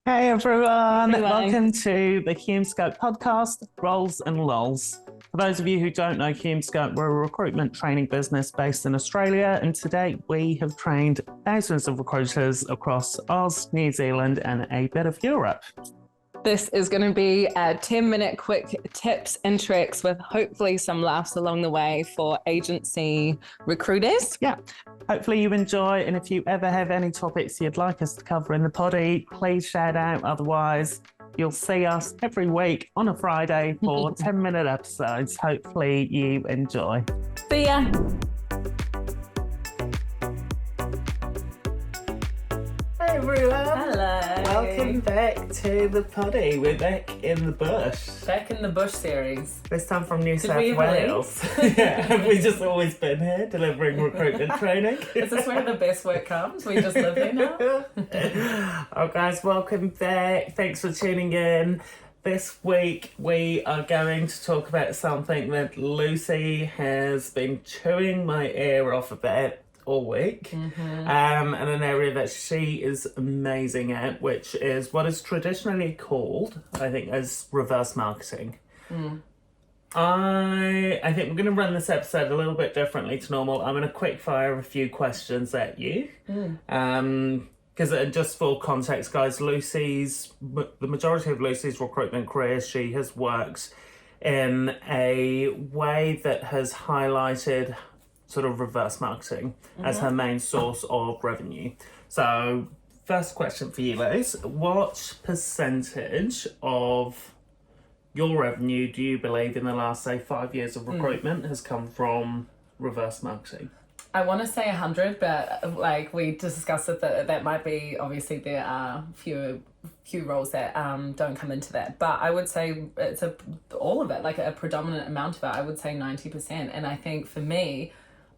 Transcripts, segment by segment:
Hey everyone, Anyway, welcome to the Hume Scope podcast, Roles and Lols. For those of you who don't know Hume Scope, we're a recruitment training business based in Australia, and to date we have trained thousands of recruiters across Oz, New Zealand, and a bit of Europe. this is going to be a 10-minute quick tips and tricks with hopefully some laughs along the way for agency recruiters. Yeah, hopefully you enjoy, and if you ever have any topics you'd like us to cover in the poddy, please shout out. Otherwise, you'll see us every week on a Friday for 10-minute episodes. Hopefully you enjoy. See ya. Hey everyone. Hello. Welcome back to the poddy. We're back in the bush. Back in the bush series. This time from New South we ever Wales. Yeah, have we just always been here delivering recruitment training? Is this where the best work comes? We just live here now? Oh guys, welcome back. Thanks for tuning in. This week we are going to talk about something that Lucy has been chewing my ear off about all week, and an area that she is amazing at, which is what is traditionally called, I think, as reverse marketing. I think we're going to run this episode a little bit differently to normal. I'm going to quick fire a few questions at you. Because just for context, guys, the majority of Lucy's recruitment career, she has worked in a way that has highlighted sort of reverse marketing as her main source of revenue. So, first question for you, Liz. What percentage of your revenue do you believe in the last, say, 5 years of recruitment has come from reverse marketing? I want to say 100, but like we discussed it, that might be, obviously there are few roles that don't come into that, but I would say it's all of it, like a predominant amount of it. I would say 90%. And I think for me,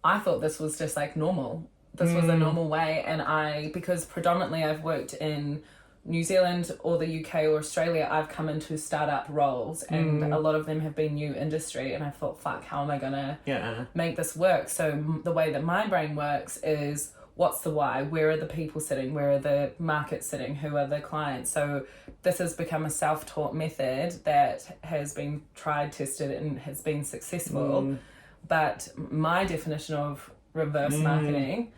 I thought this was just like normal. This was a normal way. And because predominantly I've worked in New Zealand or the UK or Australia, I've come into startup roles, and a lot of them have been new industry. And I thought, fuck, how am I going to make this work? So the way that my brain works is, what's the why? Where are the people sitting? Where are the markets sitting? Who are the clients? So this has become a self-taught method that has been tried, tested, and has been successful. But my definition of reverse marketing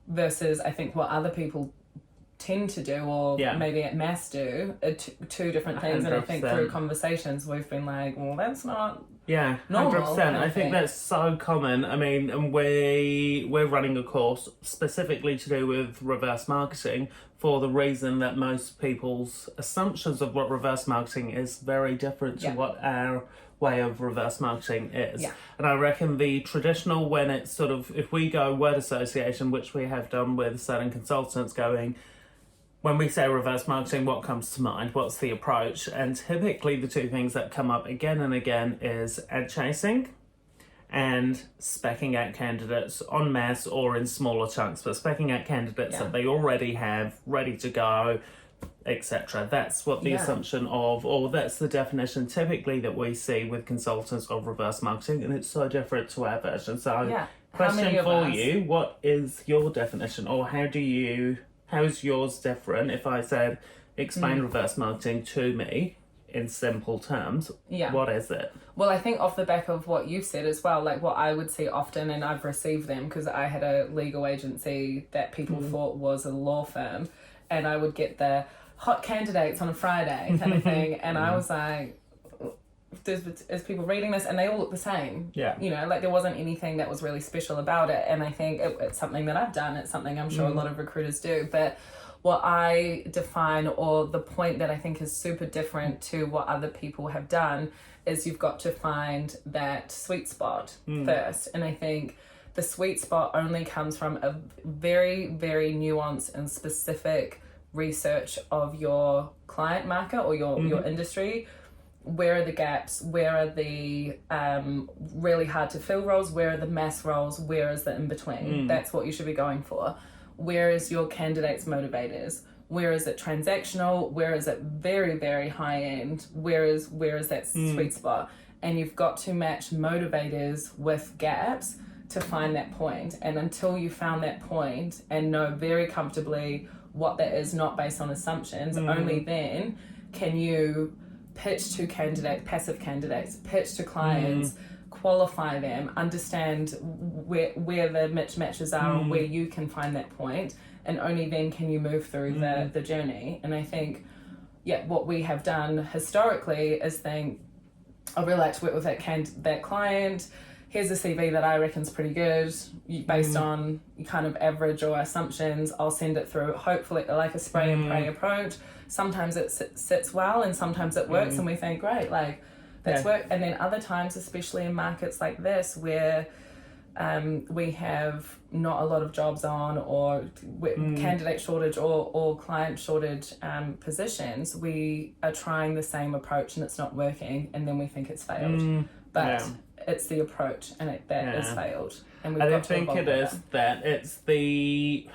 versus I think what other people tend to do, or maybe at mass do, are two different things. 100%. And I think through conversations we've been like, well, that's not normal. 100%. I think that's so common. I mean, and we're running a course specifically to do with reverse marketing for the reason that most people's assumptions of what reverse marketing is very different to what our way of reverse marketing is. And I reckon the traditional, when it's sort of, if we go word association, which we have done with certain consultants, going, when we say reverse marketing, what comes to mind? What's the approach? And typically the two things that come up again and again is ad chasing and speccing out candidates en masse or in smaller chunks, but speccing out candidates that they already have ready to go, etc. That's what the assumption of, or that's the definition typically that we see with consultants of reverse marketing, and it's so different to our version. So question for you, what is your definition, or how is yours different? If I said, explain reverse marketing to me in simple terms, what is it? Well, I think off the back of what you've said as well, like what I would see often, and I've received them because I had a legal agency that people thought was a law firm, and I would get the hot candidates on a Friday kind of thing, and I was like, is people reading this? And they all look the same. You know, like there wasn't anything that was really special about it. And I think it's something that I've done. It's something I'm sure a lot of recruiters do. But what I define, or the point that I think is super different to what other people have done, is you've got to find that sweet spot first. And I think the sweet spot only comes from a very, very nuanced and specific research of your client market or your industry. Where are the gaps? Where are the really hard to fill roles? Where are the mass roles? Where is the in between? That's what you should be going for. Where is your candidates' motivators? Where is it transactional? Where is it very, very high end? Where is that sweet spot? And you've got to match motivators with gaps to find that point. And until you found that point and know very comfortably what that is, not based on assumptions. Only then can you pitch to passive candidates, pitch to clients, qualify them, understand where the mismatches are and where you can find that point, and only then can you move through the journey. And I think, what we have done historically is think, I really like to work with that client. Here's a CV that I reckon's pretty good. Based on kind of average or assumptions, I'll send it through, hopefully like a spray and pray approach. Sometimes it sits well and sometimes it works and we think, great, like that's work. And then other times, especially in markets like this where we have not a lot of jobs on, or candidate shortage or client shortage positions, we are trying the same approach and it's not working, and then we think it's failed. But it's the approach and that is failed. And we've got to evolve it is that it's the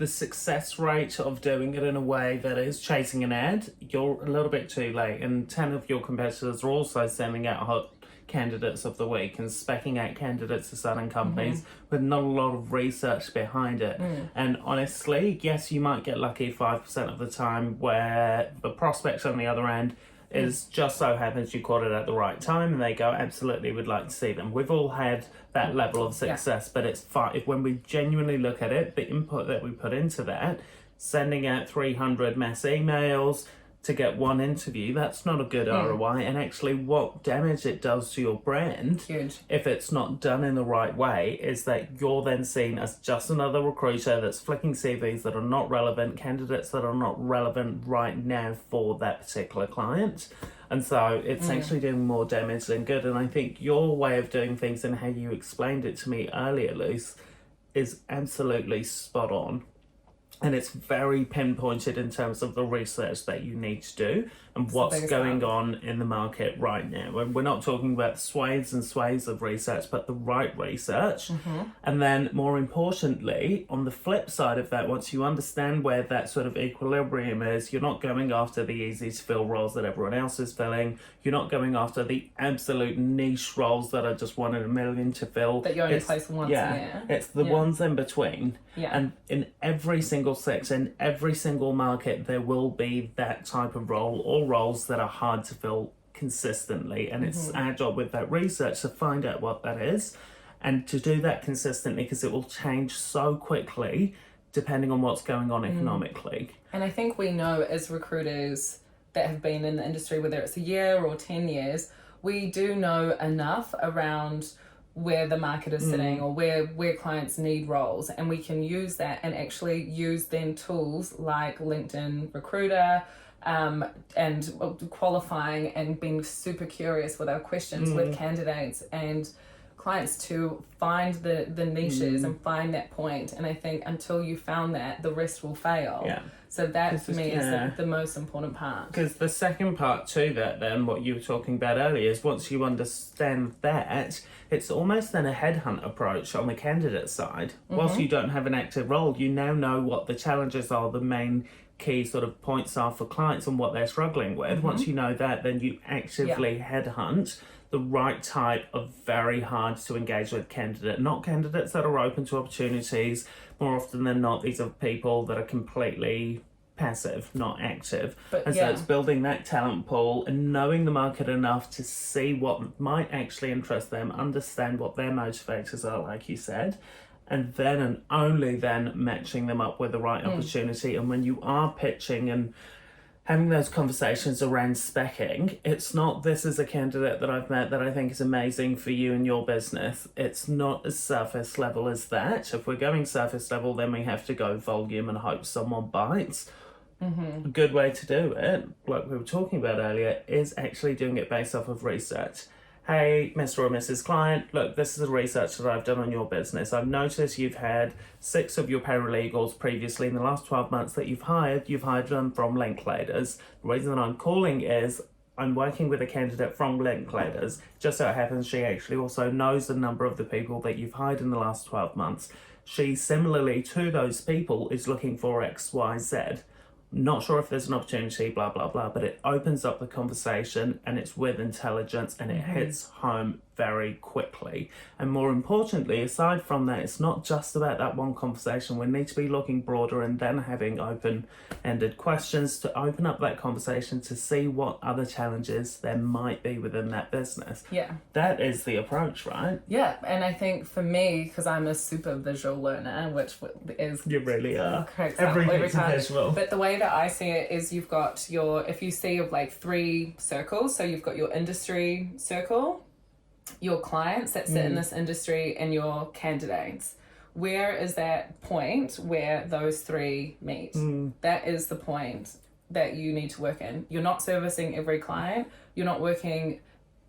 success rate of doing it in a way that is chasing an ad. You're a little bit too late, and 10 of your competitors are also sending out hot candidates of the week and speccing out candidates to certain companies with not a lot of research behind it. And honestly, yes, you might get lucky 5% of the time where the prospect on the other end is just so happens you caught it at the right time and they go, absolutely, would like to see them. We've all had that level of success, but it's fine. When we genuinely look at it, the input that we put into that, sending out 300 mass emails to get one interview, that's not a good ROI. And actually what damage it does to your brand, huge, if it's not done in the right way, is that you're then seen as just another recruiter that's flicking CVs that are not relevant, candidates that are not relevant right now for that particular client. And so it's actually doing more damage than good. And I think your way of doing things and how you explained it to me earlier, Luce, is absolutely spot on. And it's very pinpointed in terms of the research that you need to do and what's going on in the market right now. And we're not talking about swathes and swathes of research, but the right research. And then more importantly, on the flip side of that, once you understand where that sort of equilibrium is, you're not going after the easy to fill roles that everyone else is filling. You're not going after the absolute niche roles that are just 1 in a million to fill. That you only place once a year. It's the ones in between. And in every single sector, in every single market, there will be that type of role or roles that are hard to fill consistently. And it's our job with that research to find out what that is and to do that consistently, because it will change so quickly depending on what's going on economically. And I think we know as recruiters that have been in the industry, whether it's a year or 10 years, we do know enough around where the market is sitting or where clients need roles, and we can use that and actually use then tools like LinkedIn Recruiter and qualifying and being super curious with our questions with candidates and clients to find the niches and find that point. And I think until you found that, the rest will fail. So that for me is the most important part. Because the second part to that then, what you were talking about earlier, is once you understand that, it's almost then a headhunt approach on the candidate side. Whilst you don't have an active role, you now know what the challenges are, the main key sort of points are for clients and what they're struggling with. Once you know that, then you actively headhunt the right type of very hard to engage with candidate, not candidates that are open to opportunities. More often than not, these are people that are completely passive, not active. So it's building that talent pool and knowing the market enough to see what might actually interest them, understand what their motivators are, like you said, and then and only then matching them up with the right opportunity. And when you are pitching and having those conversations around speccing, it's not, this is a candidate that I've met that I think is amazing for you and your business. It's not as surface level as that. If we're going surface level, then we have to go volume and hope someone bites. A good way to do it, like we were talking about earlier, is actually doing it based off of research. Hey, Mr. or Mrs. Client, look, this is the research that I've done on your business. I've noticed you've had 6 of your paralegals previously in the last 12 months that you've hired them from Linklaters. The reason that I'm calling is I'm working with a candidate from Linklaters. Just so it happens she actually also knows the number of the people that you've hired in the last 12 months. She, similarly to those people, is looking for X, Y, Z. Not sure if there's an opportunity, blah, blah, blah, but it opens up the conversation and it's with intelligence and it hits home very quickly. And more importantly, aside from that, it's not just about that one conversation. We need to be looking broader and then having open-ended questions to open up that conversation to see what other challenges there might be within that business. Yeah. That is the approach, right? Yeah, and I think for me, because I'm a super visual learner, which is... You really are. Cracks up every Everything's time. visual. But the way that I see it is you've got if you see of like 3 circles, so you've got your industry circle, your clients that sit in this industry, and your candidates. Where is that point where those 3 meet? That is the point that you need to work in. You're not servicing every client. You're not working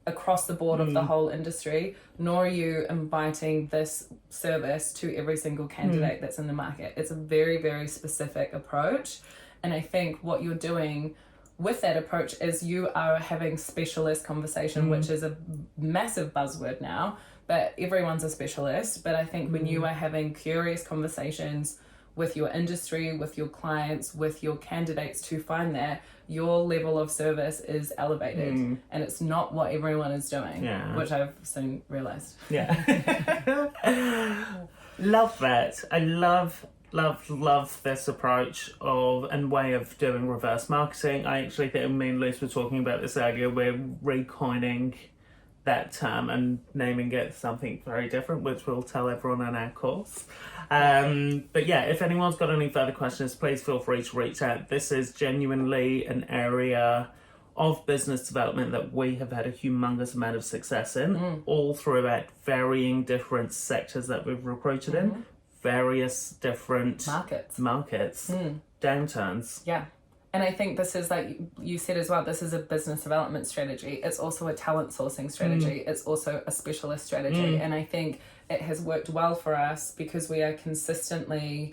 across the board of the whole industry, nor are you inviting this service to every single candidate that's in the market. It's a very, very specific approach. And I think what you're doing with that approach is you are having specialist conversation, which is a massive buzzword now, but everyone's a specialist. But I think when you are having curious conversations with your industry, with your clients, with your candidates to find that, your level of service is elevated, and it's not what everyone is doing, which I've soon realised. Yeah. Love that. I love this approach and way of doing reverse marketing. I actually think me and Liz were talking about this earlier. We're recoining that term and naming it something very different, which we'll tell everyone in our course. But yeah, if anyone's got any further questions, please feel free to reach out. This is genuinely an area of business development that we have had a humongous amount of success in, all throughout varying different sectors that we've recruited in, various different markets, downturns. Yeah. And I think this is, like you said as well, this is a business development strategy. It's also a talent sourcing strategy. It's also a specialist strategy. And I think it has worked well for us because we are consistently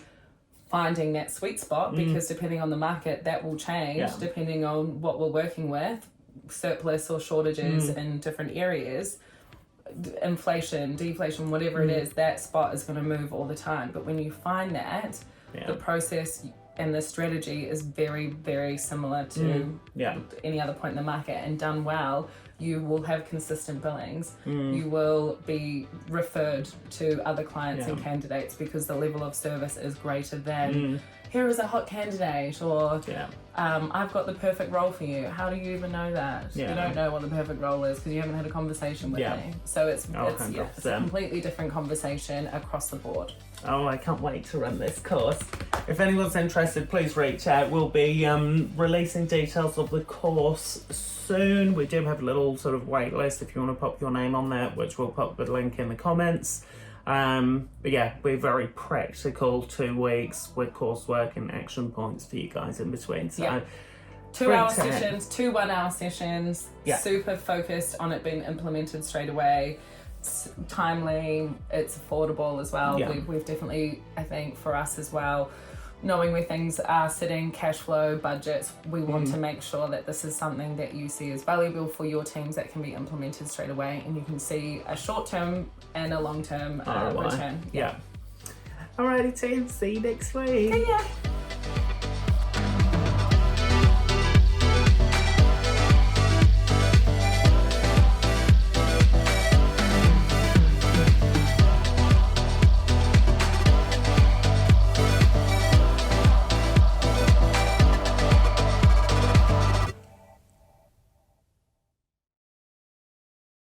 finding that sweet spot, because depending on the market, that will change depending on what we're working with, surplus or shortages in different areas, inflation, deflation, whatever it is, that spot is going to move all the time. But when you find that, the process and the strategy is very, very similar to any other point in the market, and done well, you will have consistent billings. You will be referred to other clients and candidates because the level of service is greater than here is a hot candidate, or I've got the perfect role for you. How do you even know that? You don't know what the perfect role is because you haven't had a conversation with me. So it's a completely different conversation across the board. Oh, I can't wait to run this course. If anyone's interested, please reach out. We'll be releasing details of the course soon. We do have a little sort of wait list if you want to pop your name on that, which we'll pop the link in the comments. But yeah, we're very practical 2 weeks with coursework and action points for you guys in between. So 2-hour sessions, 2 1-hour sessions, super focused on it being implemented straight away. It's timely, it's affordable as well. We've definitely, I think for us as well, knowing where things are sitting, cash flow, budgets, we want to make sure that this is something that you see as valuable for your teams that can be implemented straight away, and you can see a short-term and a long-term return. Alrighty team, see you next week. See ya.